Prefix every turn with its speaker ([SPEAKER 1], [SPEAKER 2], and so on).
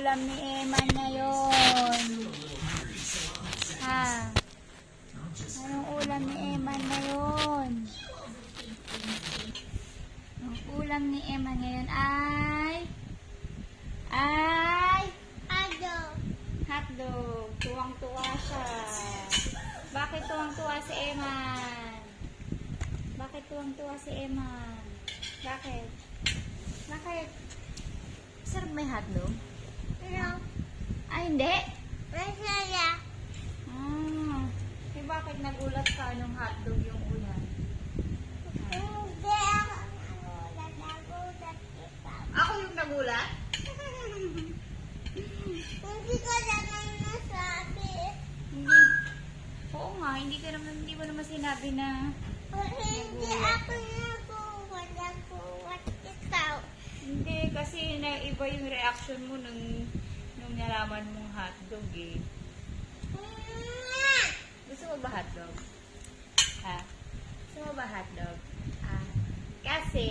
[SPEAKER 1] ulam ni Eman ngayon? Ha? Anong ulam ni Eman ngayon? Ang ulam ni Eman ngayon ay hotdog. Tuwang-tuwa siya. Bakit tuwang-tuwa si Eman? Bakit tuwang-tuwa si Eman? Bakit? Bakit? Sarap may hotdog?
[SPEAKER 2] No.
[SPEAKER 1] Ay, hindi.
[SPEAKER 2] Masaya.
[SPEAKER 1] Eh, bakit nagulat ka nung hotdog yung ulam?
[SPEAKER 2] Hindi ako nagulat. Nagulat ikaw.
[SPEAKER 1] Ako yung nagulat?
[SPEAKER 2] Hindi ko naman nasabi.
[SPEAKER 1] Hindi. Oo nga, hindi mo naman sinabi na
[SPEAKER 2] Hindi ako nagulat. Nagulat ikaw.
[SPEAKER 1] hindi kasi iba yung reaction mo nung nalaman mong hotdog eh. Gusto mo ba hotdog? Ha? Gusto mo ba hotdog? Kasi